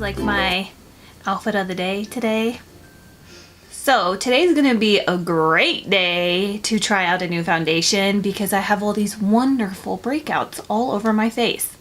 like my outfit of the day today. So today's gonna be a great day to try out a new foundation because I have all these wonderful breakouts all over my face.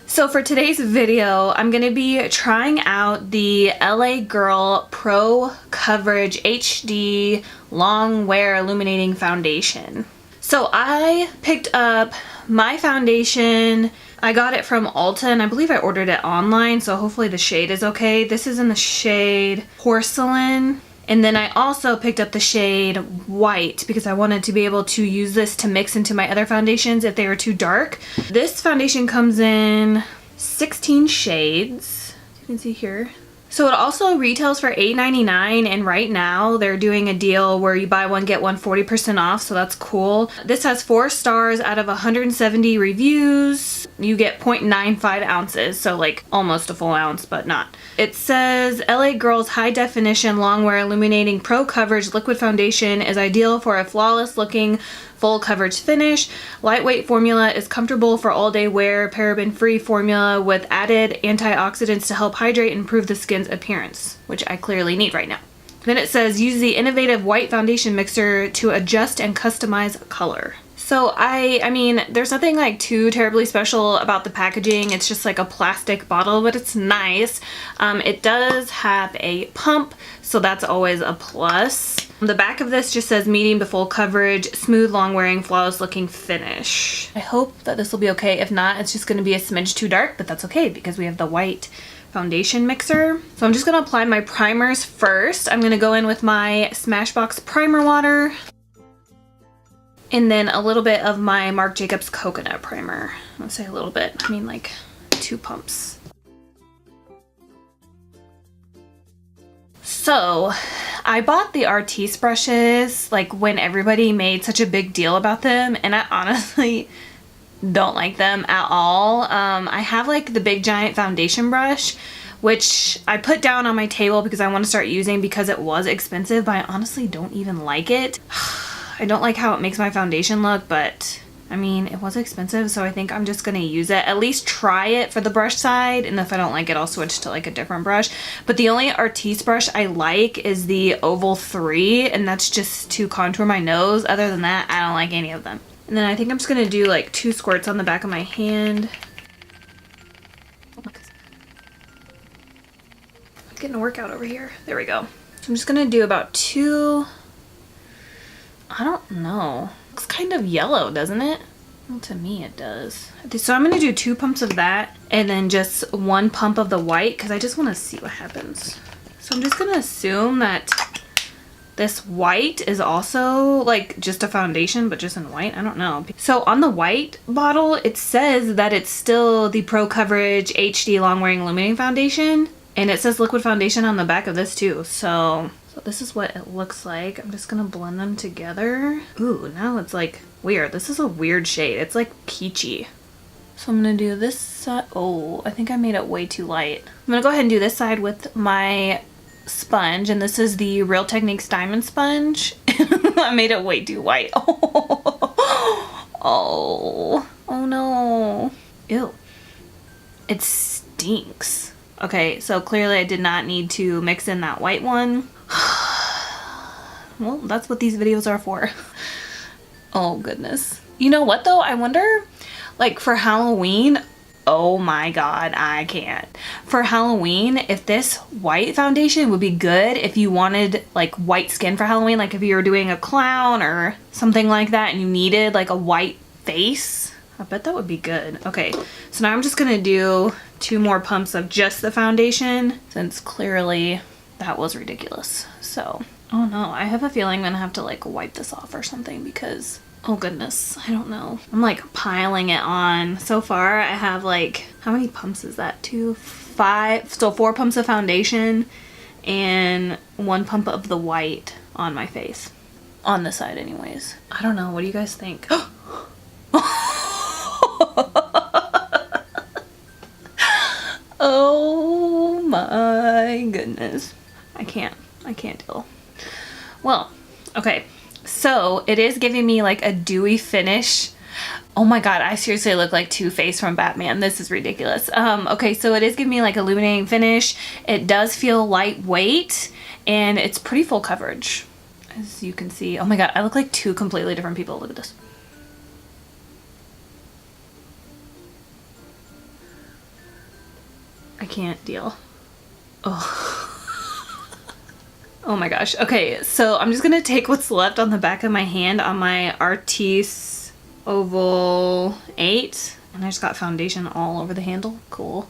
So for today's video, I'm gonna be trying out the LA Girl Pro Coverage HD Long Wear Illuminating Foundation. So I picked up my foundation. I got it from Ulta and I believe I ordered it online, so hopefully the shade is okay. This is in the shade Porcelain. And then I also picked up the shade White because I wanted to be able to use this to mix into my other foundations if they were too dark. This foundation comes in 16 shades, you can see here. So it also retails for $8.99, and right now they're doing a deal where you buy one get one 40% off, so that's cool. This has 4 stars out of 170 reviews. You get 0.95 ounces, so like almost a full ounce, but not. It says LA Girl's high definition long wear illuminating pro coverage liquid foundation is ideal for a flawless looking full coverage finish. Lightweight formula is comfortable for all day wear. Paraben free formula with added antioxidants to help hydrate and improve the skin's appearance, which I clearly need right now. Then it says use the innovative white foundation mixer to adjust and customize color. So I mean, there's nothing like too terribly special about the packaging. It's just like a plastic bottle, but it's nice. It does have a pump, so that's always a plus. The back of this just says medium to full coverage, smooth, long wearing, flawless looking finish. I hope that this will be okay. If not, it's just gonna be a smidge too dark, but that's okay because we have the white foundation mixer. So I'm just gonna apply my primers first. I'm gonna go in with my Smashbox primer water. And then a little bit of my Marc Jacobs coconut primer. Let's say a little bit, I mean like 2 pumps. So I bought the Artiste brushes like when everybody made such a big deal about them, and I honestly don't like them at all. I have like the big giant foundation brush, which I put down on my table because I want to start using because it was expensive, but I honestly don't even like it. I don't like how it makes my foundation look, but I mean, it was expensive, so I think I'm just gonna use it. At least try it for the brush side, and if I don't like it, I'll switch to like a different brush. But the only Artiste brush I like is the Oval 3, and that's just to contour my nose. Other than that, I don't like any of them. And then I think I'm just gonna do like 2 squirts on the back of my hand. I'm getting a workout over here. There we go. So I'm just gonna do about 2... I don't know. Looks kind of yellow, doesn't it? Well, to me it does. So I'm gonna do 2 pumps of that and then just 1 pump of the white because I just want to see what happens. So I'm just gonna assume that this white is also like just a foundation but just in white. I don't know. So on the white bottle it says that it's still the Pro Coverage HD Long Wearing Illuminating Foundation, and it says liquid foundation on the back of this too. So this is what it looks like. I'm just gonna blend them together. Ooh, now it's like weird. This is a weird shade. It's like peachy. So I'm gonna do this side. Oh, I think I made it way too light. I'm gonna go ahead and do this side with my sponge, and this is the Real Techniques Diamond Sponge. I made it way too white. Oh no. Ew. It stinks. Okay, so clearly I did not need to mix in that white one. Well, that's what these videos are for. Oh goodness. You know what though? I wonder, like for Halloween, oh my god, I can't. For Halloween, if this white foundation would be good if you wanted like white skin for Halloween, like if you were doing a clown or something like that and you needed like a white face. I bet that would be good. Okay, so now I'm just gonna do 2 more pumps of just the foundation since clearly that was ridiculous. So, oh no, I have a feeling I'm gonna have to like wipe this off or something because, oh goodness, I don't know. I'm like piling it on. So far I have like, how many pumps is that? 2, 5, so 4 pumps of foundation and 1 pump of the white on my face. On this side anyways. I don't know, what do you guys think? Oh my goodness. I can't deal. Well, okay. So it is giving me like a dewy finish, Oh my god, I seriously look like Two-Face from Batman. This is ridiculous. Okay, so it is giving me like illuminating finish. It does feel lightweight and it's pretty full coverage, as you can see. Oh my god, I look like two completely different people. Look at this. I can't deal. Oh. Oh my gosh. Okay, so I'm just gonna take what's left on the back of my hand on my Artis Oval 8, and I just got foundation all over the handle. Cool.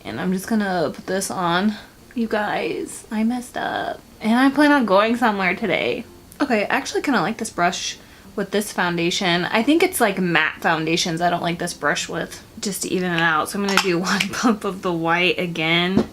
And I'm just gonna put this on. You guys, I messed up. And I plan on going somewhere today. Okay, I actually kind of like this brush with this foundation. I think it's like matte foundations I don't like this brush with, just to even it out. So I'm gonna do 1 pump of the white again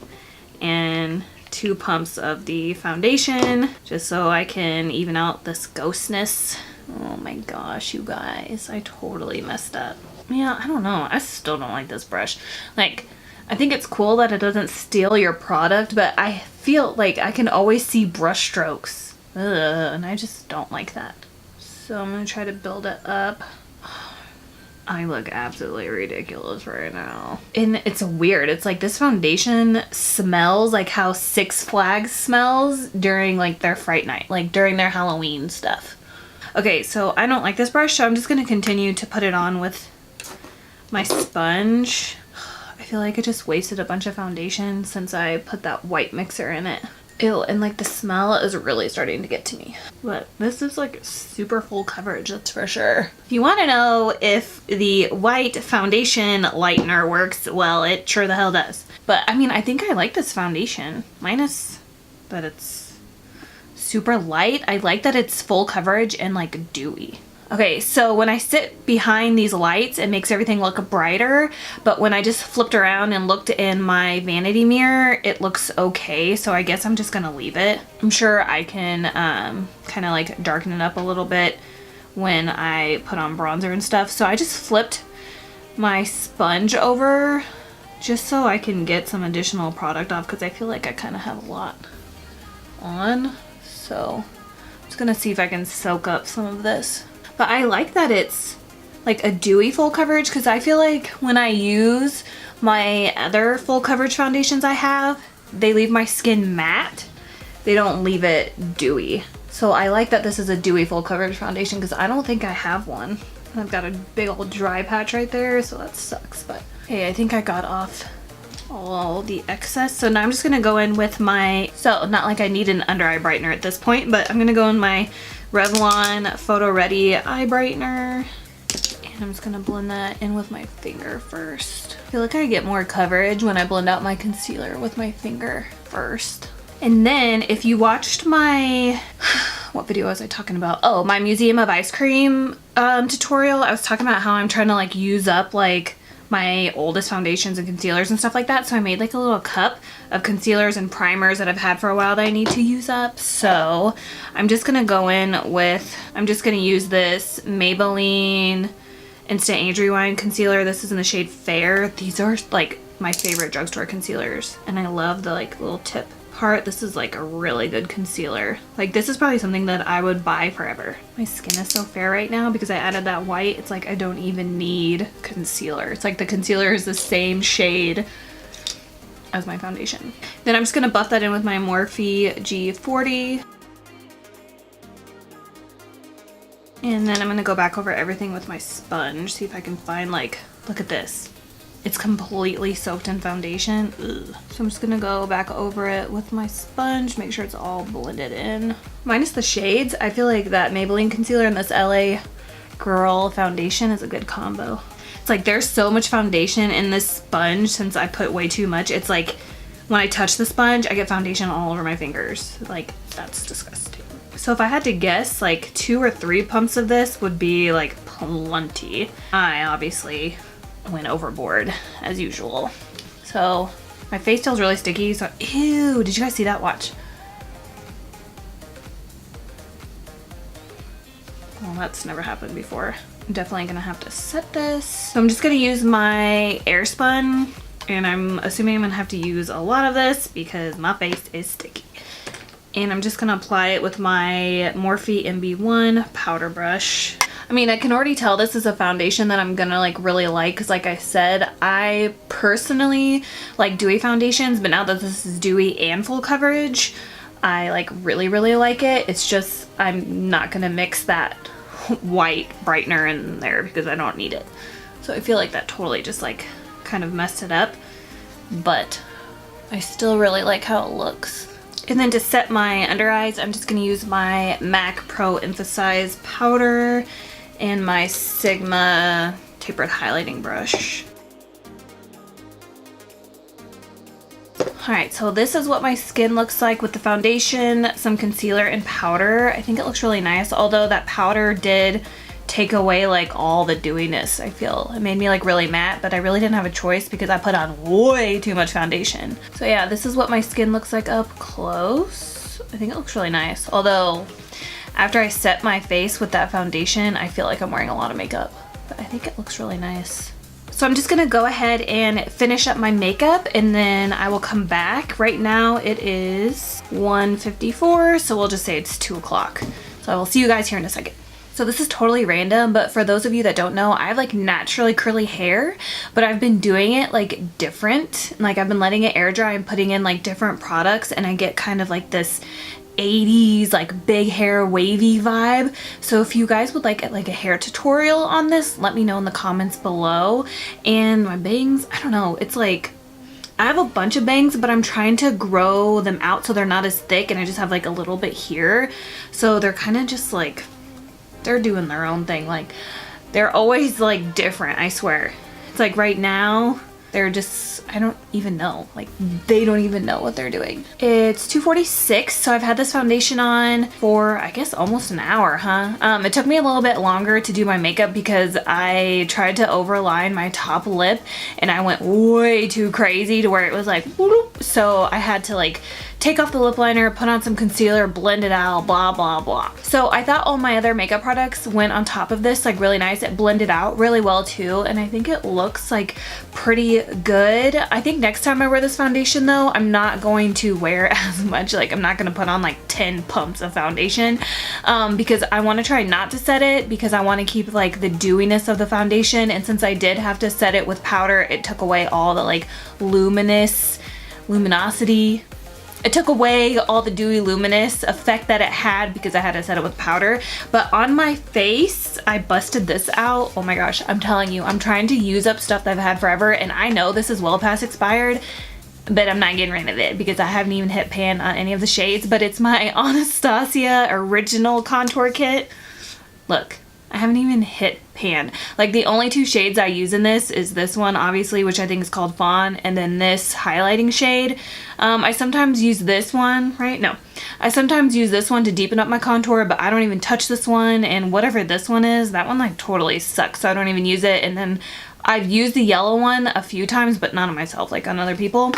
and 2 pumps of the foundation, just so I can even out this ghostness. Oh my gosh, you guys, I totally messed up. Yeah, I don't know. I still don't like this brush. Like, I think it's cool that it doesn't steal your product, but I feel like I can always see brush strokes. Ugh, and I just don't like that. So I'm gonna try to build it up. I look absolutely ridiculous right now. And it's weird. It's like this foundation smells like how Six Flags smells during like their Fright Night, like during their Halloween stuff. Okay, so I don't like this brush, so I'm just going to continue to put it on with my sponge. I feel like I just wasted a bunch of foundation since I put that white mixer in it. Ew, and like the smell is really starting to get to me. But this is like super full coverage, that's for sure. If you want to know if the white foundation lightener works, well, it sure the hell does. But I mean, I think I like this foundation, minus that it's super light. I like that it's full coverage and like dewy. Okay, so when I sit behind these lights, it makes everything look brighter, but when I just flipped around and looked in my vanity mirror, it looks okay, so I guess I'm just gonna leave it. I'm sure I can kind of like darken it up a little bit when I put on bronzer and stuff. So I just flipped my sponge over just so I can get some additional product off, because I feel like I kind of have a lot on. So I'm just gonna see if I can soak up some of this. But I like that it's like a dewy full coverage, because I feel like when I use my other full coverage foundations I have, they leave my skin matte. They don't leave it dewy. So I like that this is a dewy full coverage foundation, because I don't think I have one. I've got a big old dry patch right there, so that sucks. But hey, I think I got off all the excess. So now I'm just gonna go in with my, so not like I need an under eye brightener at this point, but I'm gonna go in my Revlon Photo Ready eye brightener, and I'm just gonna blend that in with my finger first. I feel like I get more coverage when I blend out my concealer with my finger first. And then if you watched my, what video was I talking about? Oh, my Museum of Ice Cream tutorial. I was talking about how I'm trying to like use up like my oldest foundations and concealers and stuff like that. So I made like a little cup of concealers and primers that I've had for a while that I need to use up. So I'm just gonna go in with, I'm just gonna use this Maybelline Instant Age Rewind concealer. This is in the shade Fair. These are like my favorite drugstore concealers, and I love the like little tip part. This is like a really good concealer. Like this is probably something that I would buy forever. My skin is so fair right now because I added that white. It's like I don't even need concealer. It's like the concealer is the same shade as my foundation. Then I'm just gonna buff that in with my Morphe G40. And then I'm gonna go back over everything with my sponge, see if I can find like, look at this. It's completely soaked in foundation. Ugh. So I'm just gonna go back over it with my sponge, make sure it's all blended in. Minus the shades, I feel like that Maybelline concealer and this LA Girl foundation is a good combo. It's like there's so much foundation in this sponge since I put way too much. It's like when I touch the sponge, I get foundation all over my fingers. Like, that's disgusting. So if I had to guess, like 2 or 3 pumps of this would be like plenty. I obviously went overboard as usual. So my face feels really sticky, so ew, did you guys see that? Watch. Well, that's never happened before. I'm definitely gonna have to set this. So I'm just gonna use my Airspun, and I'm assuming I'm gonna have to use a lot of this because my face is sticky. And I'm just gonna apply it with my Morphe MB1 powder brush. I mean, I can already tell this is a foundation that I'm gonna like really like, because like I said, I personally like dewy foundations, but now that this is dewy and full coverage, I like really like it. It's just I'm not gonna mix that white brightener in there because I don't need it. So I feel like that totally just like kind of messed it up, but I still really like how it looks. And then to set my under eyes, I'm just gonna use my MAC Pro Emphasize powder and my Sigma tapered highlighting brush. Alright, so this is what my skin looks like with the foundation, some concealer, and powder. I think it looks really nice, although that powder did take away like all the dewiness, I feel. It made me like really matte, but I really didn't have a choice because I put on way too much foundation. So yeah, this is what my skin looks like up close. I think it looks really nice, although after I set my face with that foundation, I feel like I'm wearing a lot of makeup, but I think it looks really nice. So I'm just gonna go ahead and finish up my makeup and then I will come back. Right now it is 1:54, so we'll just say it's 2 o'clock. So I will see you guys here in a second. So this is totally random, but for those of you that don't know, I have like naturally curly hair, but I've been doing it like different. Like I've been letting it air dry and putting in like different products, and I get kind of like this 80s like big hair wavy vibe. So if you guys would like a hair tutorial on this, let me know in the comments below. And my bangs, I don't know, it's like I have a bunch of bangs, but I'm trying to grow them out so they're not as thick, and I just have like a little bit here, so they're kind of just like they're doing their own thing. Like they're always like different, I swear. It's like right now they're just, I don't even know, like they don't even know what they're doing. It's 2:46, so I've had this foundation on for I guess almost an hour, huh? It took me a little bit longer to do my makeup because I tried to overline my top lip and I went way too crazy to where it was like whoop. So I had to like take off the lip liner, put on some concealer, blend it out, blah blah blah. So I thought all my other makeup products went on top of this like really nice. It blended out really well too, and I think it looks like pretty good. I think next time I wear this foundation though, I'm not going to wear as much. Like I'm not gonna put on like 10 pumps of foundation because I want to try not to set it, because I want to keep like the dewiness of the foundation. And since I did have to set it with powder, it took away all the like luminosity. It took away all the dewy luminous effect that it had because I had to set it with powder. But on my face, I busted this out. Oh my gosh, I'm telling you, I'm trying to use up stuff that I've had forever, and I know this is well past expired, but I'm not getting rid of it because I haven't even hit pan on any of the shades. But it's my Anastasia original contour kit. Look, I haven't even hit pan. Like the only two shades I use in this is this one, obviously, which I think is called Fawn, and then this highlighting shade. I sometimes use this one, right? No. I sometimes use this one to deepen up my contour, but I don't even touch this one, and whatever this one is, that one like totally sucks, so I don't even use it. And then I've used the yellow one a few times, but not on myself, like on other people.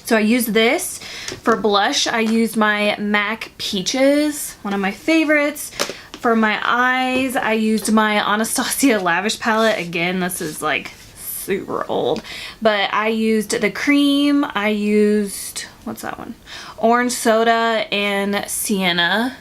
So I used this. For blush, I used my MAC Peaches, one of my favorites. For my eyes, I used my Anastasia Lavish palette. Again, this is like super old, but I used the cream. I used, what's that one? Orange Soda and Sienna.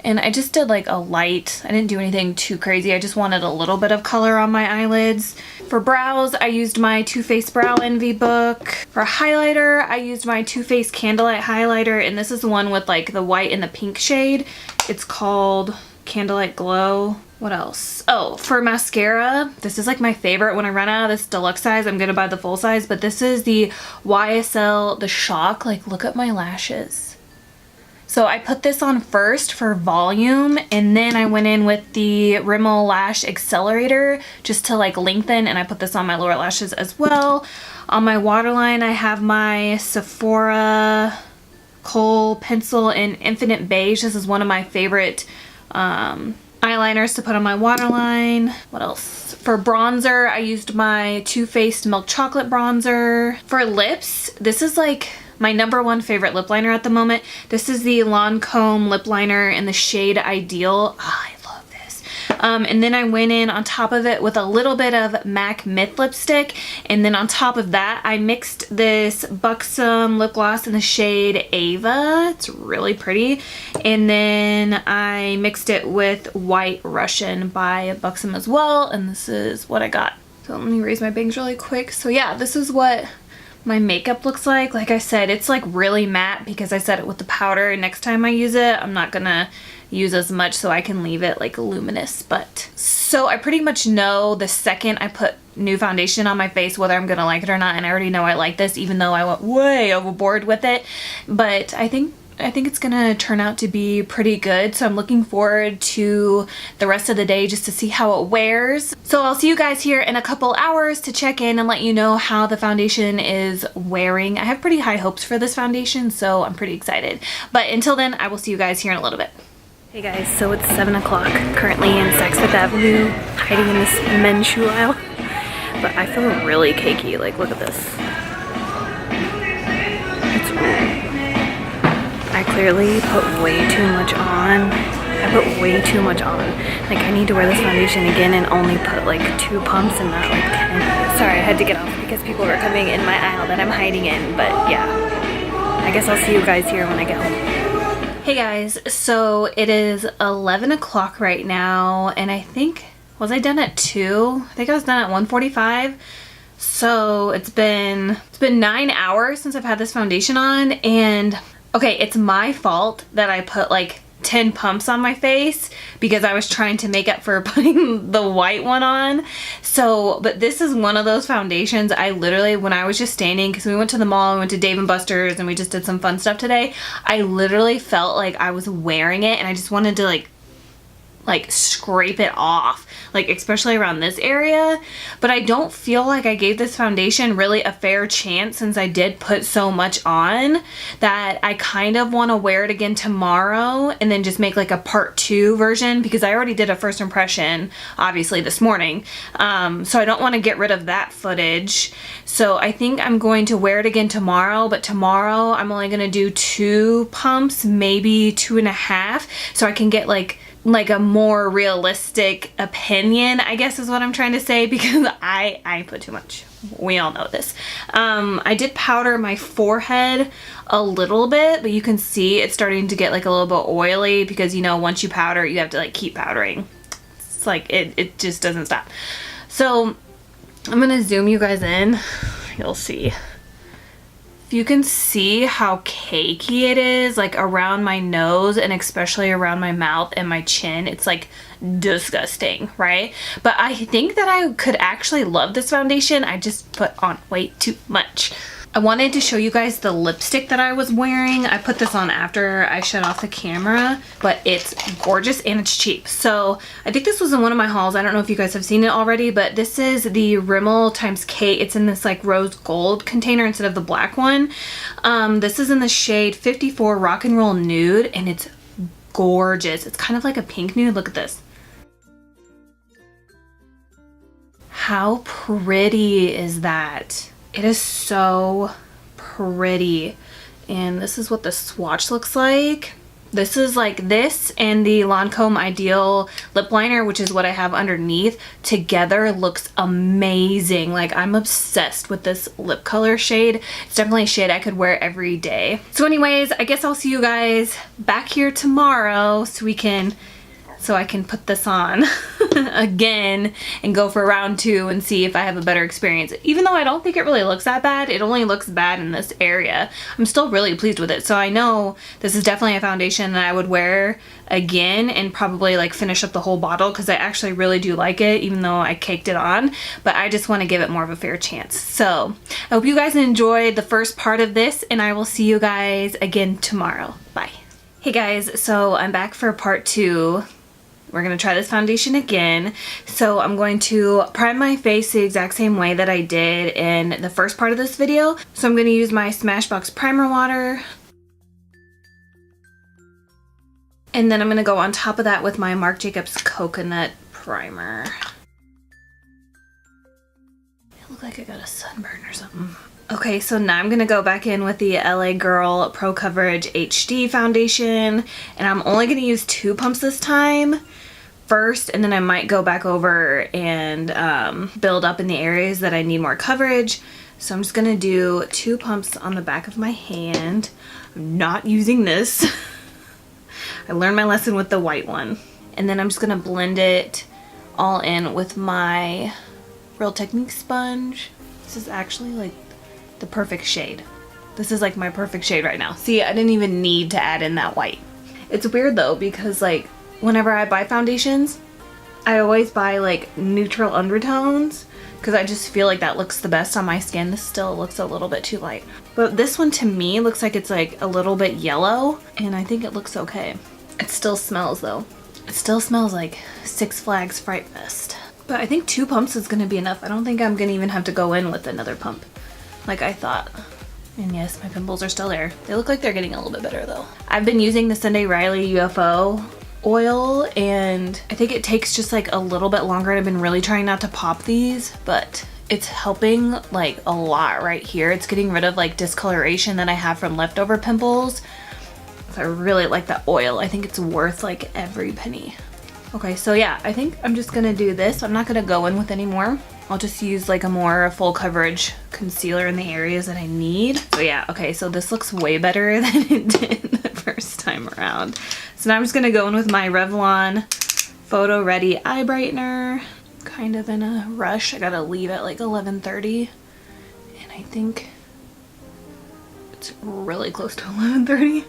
And I just did like a light, I didn't do anything too crazy. I just wanted a little bit of color on my eyelids. For brows, I used my Too Faced Brow Envy book. For highlighter, I used my Too Faced Candlelight highlighter, and this is the one with like the white and the pink shade. It's called Candlelight Glow. What else? Oh, for mascara, this is like my favorite. When I run out of this deluxe size, I'm gonna buy the full size, but this is the YSL The Shock. Like, look at my lashes. So I put this on first for volume, and then I went in with the Rimmel Lash Accelerator just to like lengthen, and I put this on my lower lashes as well. On my waterline, I have my Sephora Kohl pencil in Infinite Beige. This is one of my favorite eyeliners to put on my waterline. What else? For bronzer, I used my Too Faced Milk Chocolate bronzer. For lips, this is like my #1 favorite lip liner at the moment. This is the Lancome lip liner in the shade Ideal. Oh, I love this. And then I went in on top of it with a little bit of MAC Myth lipstick. And then on top of that, I mixed this Buxom lip gloss in the shade Ava. It's really pretty. And then I mixed it with White Russian by Buxom as well. And this is what I got. So let me raise my bangs really quick. So yeah, this is what my makeup looks like. Like I said, it's like really matte because I set it with the powder. Next time I use it, I'm not gonna use as much so I can leave it like luminous. But so I pretty much know the second I put new foundation on my face whether I'm gonna like it or not, and I already know I like this even though I went way overboard with it. But I think it's gonna turn out to be pretty good, so I'm looking forward to the rest of the day just to see how it wears. So I'll see you guys here in a couple hours to check in and let you know how the foundation is wearing. I have pretty high hopes for this foundation, so I'm pretty excited. But until then, I will see you guys here in a little bit. Hey guys, so it's 7 o'clock, currently in Saks Fifth Avenue, hiding in this men's shoe aisle. But I feel really cakey, like look at this. I clearly put way too much on. I put way too much on. Like I need to wear this foundation again and only put like 2 pumps and not like 10. Sorry, I had to get off because people were coming in my aisle that I'm hiding in, but yeah. I guess I'll see you guys here when I get home. Hey guys, so it is 11 o'clock right now, and I think, was I done at 2? I think I was done at 1:45. So it's been 9 hours since I've had this foundation on, and okay, it's my fault that I put like 10 pumps on my face because I was trying to make up for putting the white one on. So, but this is one of those foundations I literally, when I was just standing, because we went to the mall, we went to Dave & Buster's and we just did some fun stuff today, I literally felt like I was wearing it and I just wanted to like scrape it off, like especially around this area. But I don't feel like I gave this foundation really a fair chance since I did put so much on, that I kind of want to wear it again tomorrow and then just make like a part 2 version, because I already did a first impression obviously this morning, so I don't want to get rid of that footage. So I think I'm going to wear it again tomorrow, but tomorrow I'm only going to do 2 pumps, maybe 2.5, so I can get like a more realistic opinion, I guess is what I'm trying to say, because I put too much. We all know this. I did powder my forehead a little bit, but you can see it's starting to get like a little bit oily because, you know, once you powder, you have to like keep powdering. It's like, it just doesn't stop. So I'm gonna zoom you guys in. You'll see. You can see how cakey it is, like around my nose and especially around my mouth and my chin. It's like disgusting, right? But I think that I could actually love this foundation. I just put on way too much. I wanted to show you guys the lipstick that I was wearing. I put this on after I shut off the camera, but it's gorgeous and it's cheap. So I think this was in one of my hauls. I don't know if you guys have seen it already, but this is the Rimmel times Kate. It's in this like rose gold container instead of the black one. This is in the shade 54 Rock and Roll Nude, and it's gorgeous. It's kind of like a pink nude. Look at this. How pretty is that? It is so pretty. And this is what the swatch looks like. This is like this and the Lancome Ideal lip liner, which is what I have underneath, together looks amazing. Like I'm obsessed with this lip color shade. It's definitely a shade I could wear every day. So anyways, I guess I'll see you guys back here tomorrow so I can put this on again and go for round 2 and see if I have a better experience. Even though I don't think it really looks that bad, it only looks bad in this area. I'm still really pleased with it. So I know this is definitely a foundation that I would wear again and probably like finish up the whole bottle, because I actually really do like it, even though I caked it on. But I just want to give it more of a fair chance. So I hope you guys enjoyed the first part of this, and I will see you guys again tomorrow. Bye. Hey guys, so I'm back for part 2. We're going to try this foundation again. So I'm going to prime my face the exact same way that I did in the first part of this video. So I'm going to use my Smashbox primer water. And then I'm going to go on top of that with my Marc Jacobs coconut primer. I look like I got a sunburn or something. Okay, so now I'm going to go back in with the LA Girl Pro Coverage HD foundation. And I'm only going to use 2 pumps this time. first, and then I might go back over and build up in the areas that I need more coverage. So I'm just gonna do 2 pumps on the back of my hand. I'm not using this. I learned my lesson with the white one. And then I'm just gonna blend it all in with my Real Technique sponge. This is actually like the perfect shade. This is like my perfect shade right now. See, I didn't even need to add in that white. It's weird though, because like whenever I buy foundations, I always buy like neutral undertones because I just feel like that looks the best on my skin. This still looks a little bit too light. But this one to me looks like it's like a little bit yellow, and I think it looks okay. It still smells though. It still smells like Six Flags Fright Fest. But I think 2 pumps is gonna be enough. I don't think I'm gonna even have to go in with another pump like I thought. And yes, my pimples are still there. They look like they're getting a little bit better though. I've been using the Sunday Riley UFO oil, and I think it takes just like a little bit longer. I've been really trying not to pop these, but it's helping like a lot right here. It's getting rid of like discoloration that I have from leftover pimples. So I really like that oil. I think it's worth like every penny. Okay, so yeah, I think I'm just gonna do this. I'm not gonna go in with any more. I'll just use like a more full coverage concealer in the areas that I need. So yeah, okay, so this looks way better than it did the first time around. So now I'm just gonna go in with my Revlon Photo Ready Eye Brightener. Kind of in a rush. I gotta leave at like 11:30. And I think it's really close to 11:30.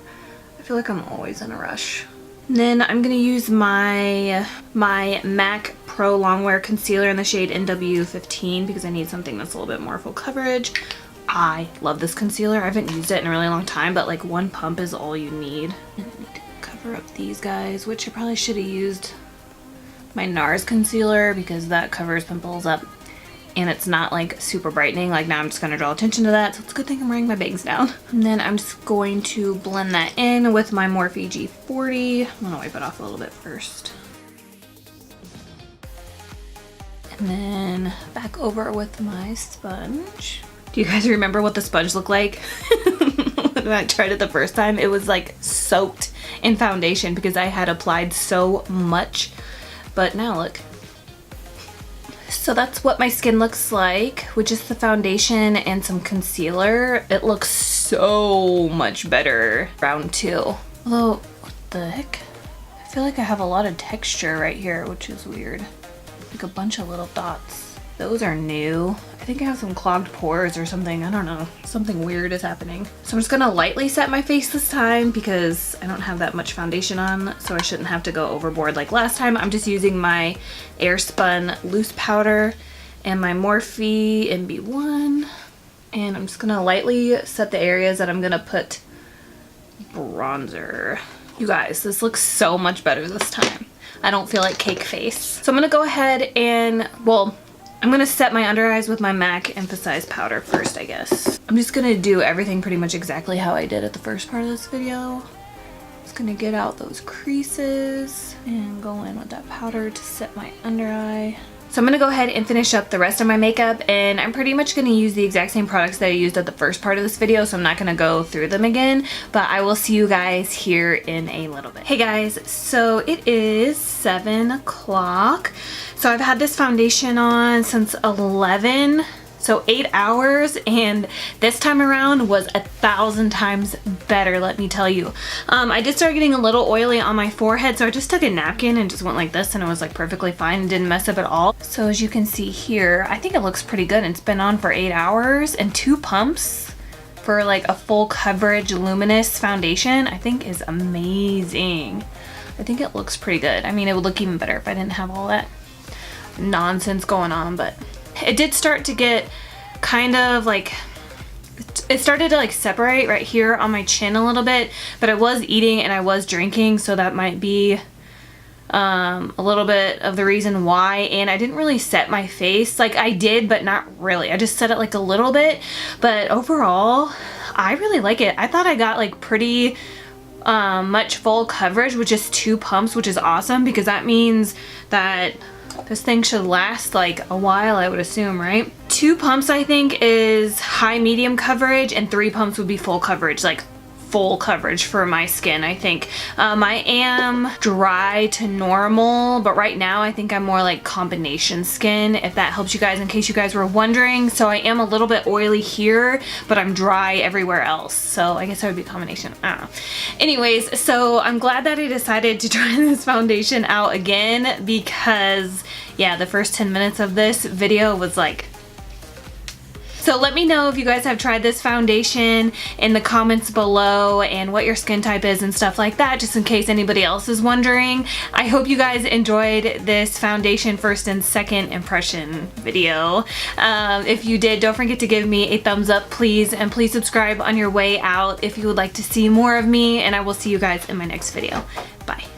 I feel like I'm always in a rush. And then I'm gonna use my MAC Pro Longwear Concealer in the shade NW15 because I need something that's a little bit more full coverage. I love this concealer. I haven't used it in a really long time, but like 1 pump is all you need. And I need to cover up these guys, which I probably should have used my NARS concealer because that covers pimples up. And it's not like super brightening. Like now I'm just gonna draw attention to that. So it's a good thing I'm wearing my bangs down. And then I'm just going to blend that in with my Morphe G40. I'm gonna wipe it off a little bit first. And then back over with my sponge. Do you guys remember what the sponge looked like? When I tried it the first time, it was like soaked in foundation because I had applied so much. But now look. So that's what my skin looks like, with just the foundation and some concealer. It looks so much better round 2. Although, what the heck? I feel like I have a lot of texture right here, which is weird. Like a bunch of little dots. Those are new. I think I have some clogged pores or something. I don't know. Something weird is happening. So I'm just gonna lightly set my face this time because I don't have that much foundation on, so I shouldn't have to go overboard like last time. I'm just using my Airspun loose powder and my Morphe MB1. And I'm just gonna lightly set the areas that I'm gonna put bronzer. You guys, this looks so much better this time. I don't feel like cake face. So I'm gonna go ahead and, well, I'm gonna set my under eyes with my MAC Emphasize powder first, I guess. I'm just gonna do everything pretty much exactly how I did at the first part of this video. Just gonna get out those creases and go in with that powder to set my under eye. So I'm gonna go ahead and finish up the rest of my makeup, and I'm pretty much gonna use the exact same products that I used at the first part of this video, so I'm not gonna go through them again, but I will see you guys here in a little bit. Hey guys, so it is 7 o'clock. So I've had this foundation on since 11, so 8 hours, and this time around was 1,000 times better, let me tell you. I did start getting a little oily on my forehead, so I just took a napkin and just went like this, and it was like perfectly fine and didn't mess up at all. So as you can see here, I think it looks pretty good. It's been on for 8 hours, and 2 pumps for like a full coverage luminous foundation I think is amazing. I think it looks pretty good. I mean, it would look even better if I didn't have all that nonsense going on, but it did start to get kind of like, it started to like separate right here on my chin a little bit, but I was eating and I was drinking, so that might be a little bit of the reason why. And I didn't really set my face. Like I did, but not really. I just set it like a little bit, but overall I really like it. I thought I got like pretty much full coverage with just 2 pumps, which is awesome because that means that this thing should last like a while, I would assume, right? 2 pumps I think is high medium coverage, and 3 pumps would be full coverage, like full coverage for my skin, I think. I am dry to normal, but right now I think I'm more like combination skin, if that helps you guys, in case you guys were wondering. So I am a little bit oily here, but I'm dry everywhere else. So I guess that would be a combination. I don't know. Anyways, so I'm glad that I decided to try this foundation out again, because yeah, the first 10 minutes of this video was like... So let me know if you guys have tried this foundation in the comments below, and what your skin type is and stuff like that, just in case anybody else is wondering. I hope you guys enjoyed this foundation first and second impression video. If you did, don't forget to give me a thumbs up, please, and please subscribe on your way out if you would like to see more of me, and I will see you guys in my next video. Bye.